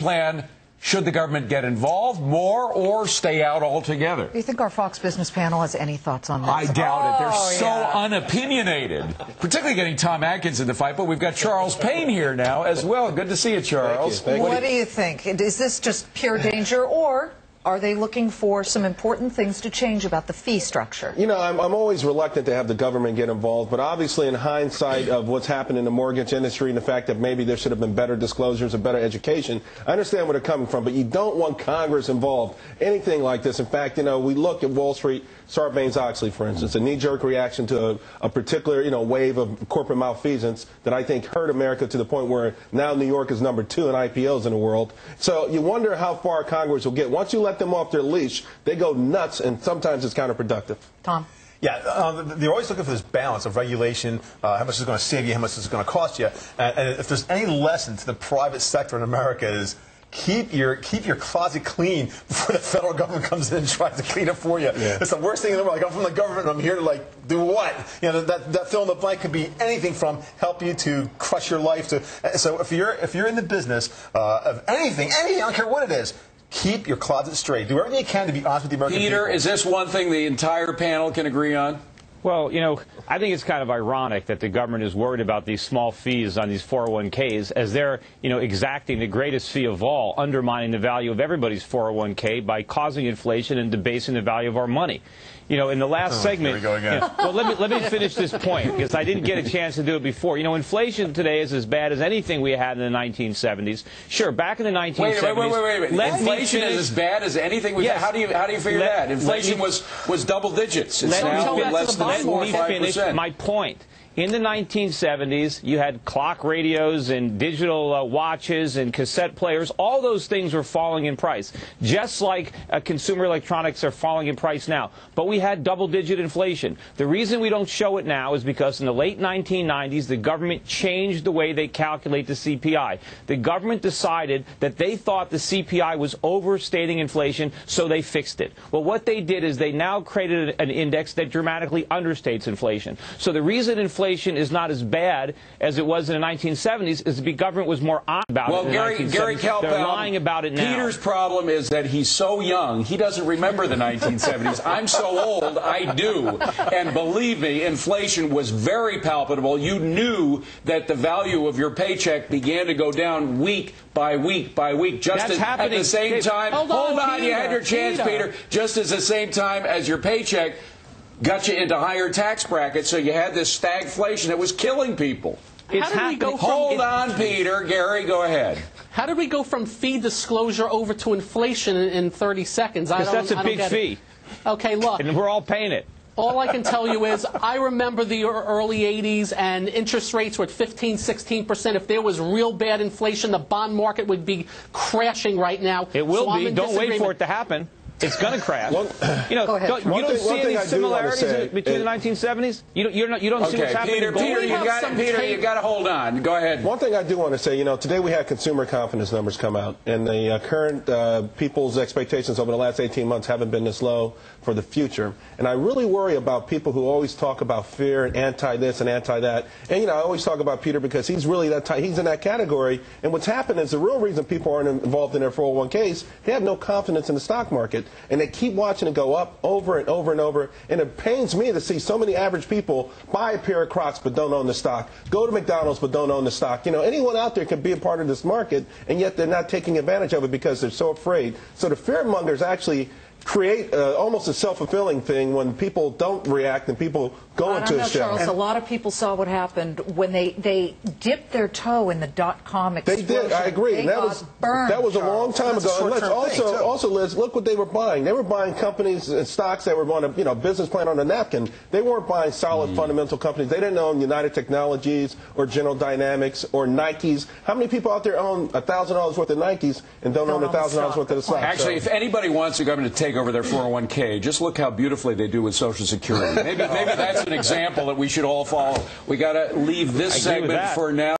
plan. Should the government get involved more or stay out altogether? Do you think our Fox Business panel has any thoughts on this? I doubt it. They're so unopinionated, particularly getting Tom Atkins in the fight. But we've got Charles Payne here now as well. Good to see you, Charles. Thank you. What do you think? Is this just pure danger, or are they looking for some important things to change about the fee structure? You know, I'm always reluctant to have the government get involved, but obviously in hindsight of what's happened in the mortgage industry and the fact that maybe there should have been better disclosures and better education, I understand where they're coming from, but you don't want Congress involved. Anything like this. In fact, you know, we look at Wall Street, Sarbanes-Oxley, for instance, a knee-jerk reaction to a particular, you know, wave of corporate malfeasance that I think hurt America to the point where now New York is number 2 in IPOs in the world. So you wonder how far Congress will get. Once you let them off their leash, they go nuts, and sometimes it's counterproductive. Tom? Yeah, they're always looking for this balance of regulation, how much is it going to save you, how much is it going to cost you. And if there's any lesson to the private sector in America is keep your closet clean before the federal government comes in and tries to clean it for you. Yeah. It's the worst thing in the world. Like, I'm from the government and I'm here to, like, do what? You know, that fill in the blank could be anything from help you to crush your life to. So if you're in the business of anything, I don't care what it is, keep your closet straight. Do everything you can to be honest with the American people. Peter, is this one thing the entire panel can agree on? Well, you know, I think it's kind of ironic that the government is worried about these small fees on these 401ks as they're, you know, exacting the greatest fee of all, undermining the value of everybody's 401k by causing inflation and debasing the value of our money. You know, in the last segment, here we go again. You know, well, let me finish this point because I didn't get a chance to do it before. You know, inflation today is as bad as anything we had in the 1970s. Sure, back in the 1970s. Wait. Inflation is as bad as anything we had. How do you figure that? Inflation was double digits. It's now less than 4 or 5%. Let me finish my point. In the 1970s, you had clock radios and digital watches and cassette players. All those things were falling in price, just like consumer electronics are falling in price now. But we had double-digit inflation. The reason we don't show it now is because in the late 1990s, the government changed the way they calculate the CPI. The government decided that they thought the CPI was overstating inflation, so they fixed it. Well, what they did is they now created an index that dramatically understates inflation. So the reason inflation is not as bad as it was in the 1970s is the government was more honest about it in the 1970s. Gary Kalpow, they're lying about it now. Peter's problem is that he's so young, he doesn't remember the 1970s. I'm so old, I do. And believe me, inflation was very palpable. You knew that the value of your paycheck began to go down week by week by week. Just at the same time, hold on, you had your chance, Peter. Just as the same time as your paycheck got you into higher tax brackets, so you had this stagflation that was killing people. Hold on, Peter. Gary, go ahead. How did we go from fee disclosure over to inflation in 30 seconds? Because that's a big fee. Okay, look. And we're all paying it. All I can tell you is I remember the early 80s and interest rates were at 15, 16%. If there was real bad inflation, the bond market would be crashing right now. It will be. Don't wait for it to happen. It's going to crash. You know, you don't see any similarities between the 1970s? You don't see what's happening. Peter, you got to hold on. Go ahead. One thing I do want to say, you know, today we had consumer confidence numbers come out, and the current people's expectations over the last 18 months haven't been this low for the future. And I really worry about people who always talk about fear and anti-this and anti-that. And, you know, I always talk about Peter because he's really he's in that category. And what's happened is the real reason people aren't involved in their 401ks, they have no confidence in the stock market. And they keep watching it go up over and over and over. And it pains me to see so many average people buy a pair of Crocs but don't own the stock, go to McDonald's but don't own the stock. You know, anyone out there can be a part of this market, and yet they're not taking advantage of it because they're so afraid. So the fear mongers actually create almost a self-fulfilling thing when people don't react and people go into a shell. Charles, a lot of people saw what happened when they dipped their toe in the dot-com explosion. They did, I agree. They got burned, that was a long time ago. And let's also, Liz, look what they were buying. They were buying companies and stocks that were on a business plan on a napkin. They weren't buying solid fundamental companies. They didn't own United Technologies or General Dynamics or Nikes. How many people out there own $1,000 worth of Nikes and don't own $1,000 worth of the stock? Actually, if anybody wants the government to take over their 401k, just look how beautifully they do with Social Security. Maybe that's an example that we should all follow. We got to leave this segment for now.